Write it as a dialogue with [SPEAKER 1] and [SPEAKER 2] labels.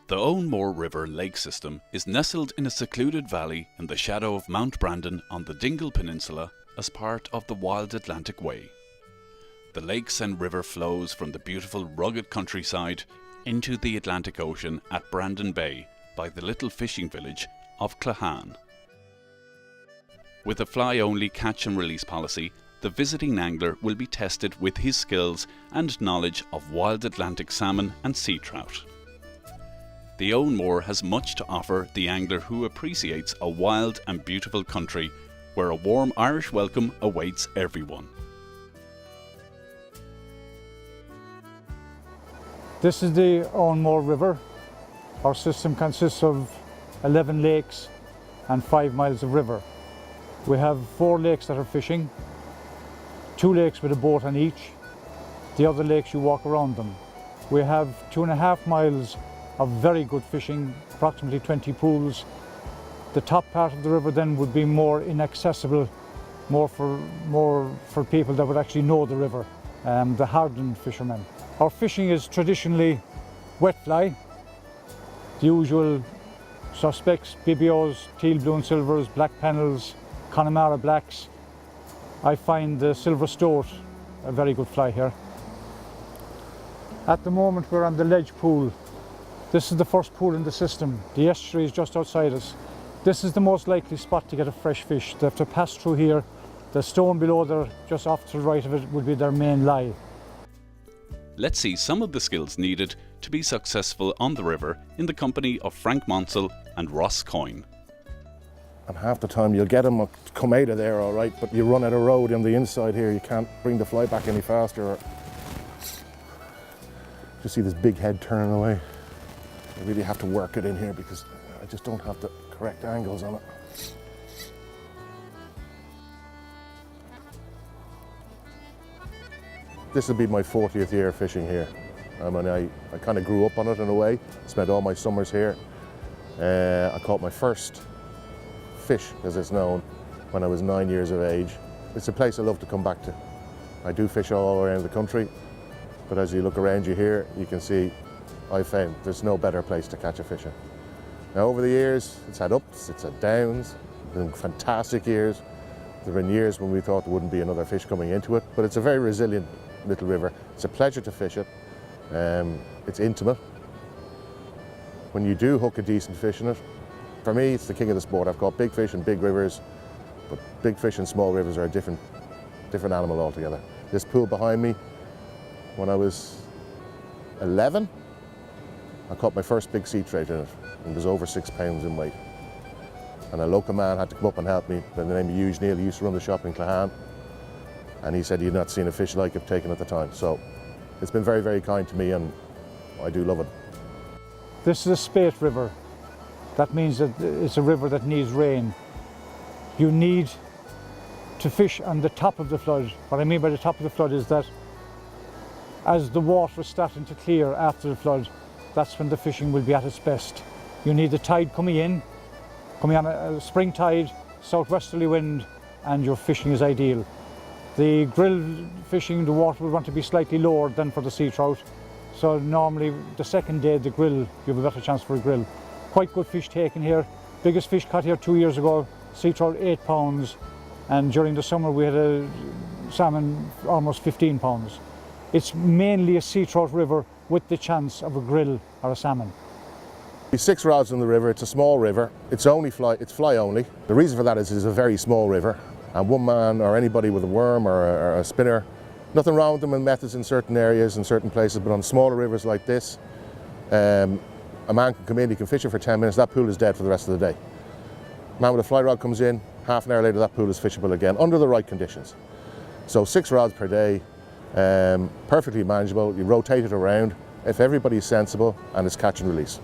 [SPEAKER 1] The Owenmore River lake system is nestled in a secluded valley in the shadow of Mount Brandon on the Dingle Peninsula as part of the Wild Atlantic Way. The lake's and river flows from the beautiful rugged countryside into the Atlantic Ocean at Brandon Bay by the little fishing village of Clahan. With a fly-only catch and release policy, the visiting angler will be tested with his skills and knowledge of wild Atlantic salmon and sea trout. The Owenmore has much to offer the angler who appreciates a wild and beautiful country where a warm Irish welcome awaits everyone.
[SPEAKER 2] This is the Owenmore River. Our system consists of 11 lakes and 5 miles of river. We have 4 lakes that are fishing, 2 lakes with a boat on each. The other lakes you walk around them. We have 2.5 miles of very good fishing, approximately 20 pools. The top part of the river then would be more inaccessible, more for people that would actually know the river, the hardened fishermen. Our fishing is traditionally wet fly, the usual suspects, bibios, teal blue and silvers, black pennels, Connemara blacks. I find the silver stoat a very good fly here. At the moment we're on the ledge pool. This is the first pool in the system. The estuary is just outside us. This is the most likely spot to get a fresh fish. They have to pass through here. The stone below there, just off to the right of it, would be their main lie.
[SPEAKER 1] Let's see some of the skills needed to be successful on the river in the company of Frank Monsell and Ross Coyne.
[SPEAKER 3] And half the time you'll get them to come out of there all right, but you run out of road on the inside here. You can't bring the fly back any faster. Just see this big head turning away. I really have to work it in here because I just don't have the correct angles on it. This will be my 40th year fishing here. I mean, I kind of grew up on it in a way, spent all my summers here. I caught my first fish, as it's known, when I was 9 years of age. It's a place I love to come back to. I do fish all around the country, but as you look around you here, you can see I've found there's no better place to catch a fish in. Now over the years, it's had ups, it's had downs, been fantastic years. There have been years when we thought there wouldn't be another fish coming into it, but it's a very resilient little river. It's a pleasure to fish it. It's intimate. When you do hook a decent fish in it, for me, it's the king of the sport. I've caught big fish in big rivers, but big fish in small rivers are a different animal altogether. This pool behind me, when I was 11, I caught my first big sea trout in it. It was over 6 pounds in weight. And a local man had to come up and help me by the name of Hughes Neal. He used to run the shop in Clahan. And he said he'd not seen a fish like it taken at the time. So it's been very, very kind to me and I do love it.
[SPEAKER 2] This is a spate river. That means that it's a river that needs rain. You need to fish on the top of the flood. What I mean by the top of the flood is that as the water is starting to clear after the flood, that's when the fishing will be at its best. You need the tide coming on a spring tide, southwesterly wind, and your fishing is ideal. The grill fishing, the water will want to be slightly lower than for the sea trout. So normally the second day the grill, you have a better chance for a grill. Quite good fish taken here. Biggest fish caught here 2 years ago, sea trout 8 pounds. And during the summer we had a salmon almost 15 pounds. It's mainly a sea trout river with the chance of a grill or a salmon.
[SPEAKER 3] 6 rods in the river. It's a small river. It's fly only. The reason for that is it's a very small river, and one man or anybody with a worm or a spinner, nothing wrong with them in methods in certain areas and certain places, but on smaller rivers like this, a man can come in, he can fish it for 10 minutes, that pool is dead for the rest of the day. A man with a fly rod comes in, half an hour later that pool is fishable again, under the right conditions. So 6 rods per day, perfectly manageable. You rotate it around if everybody's sensible and it's catch and release.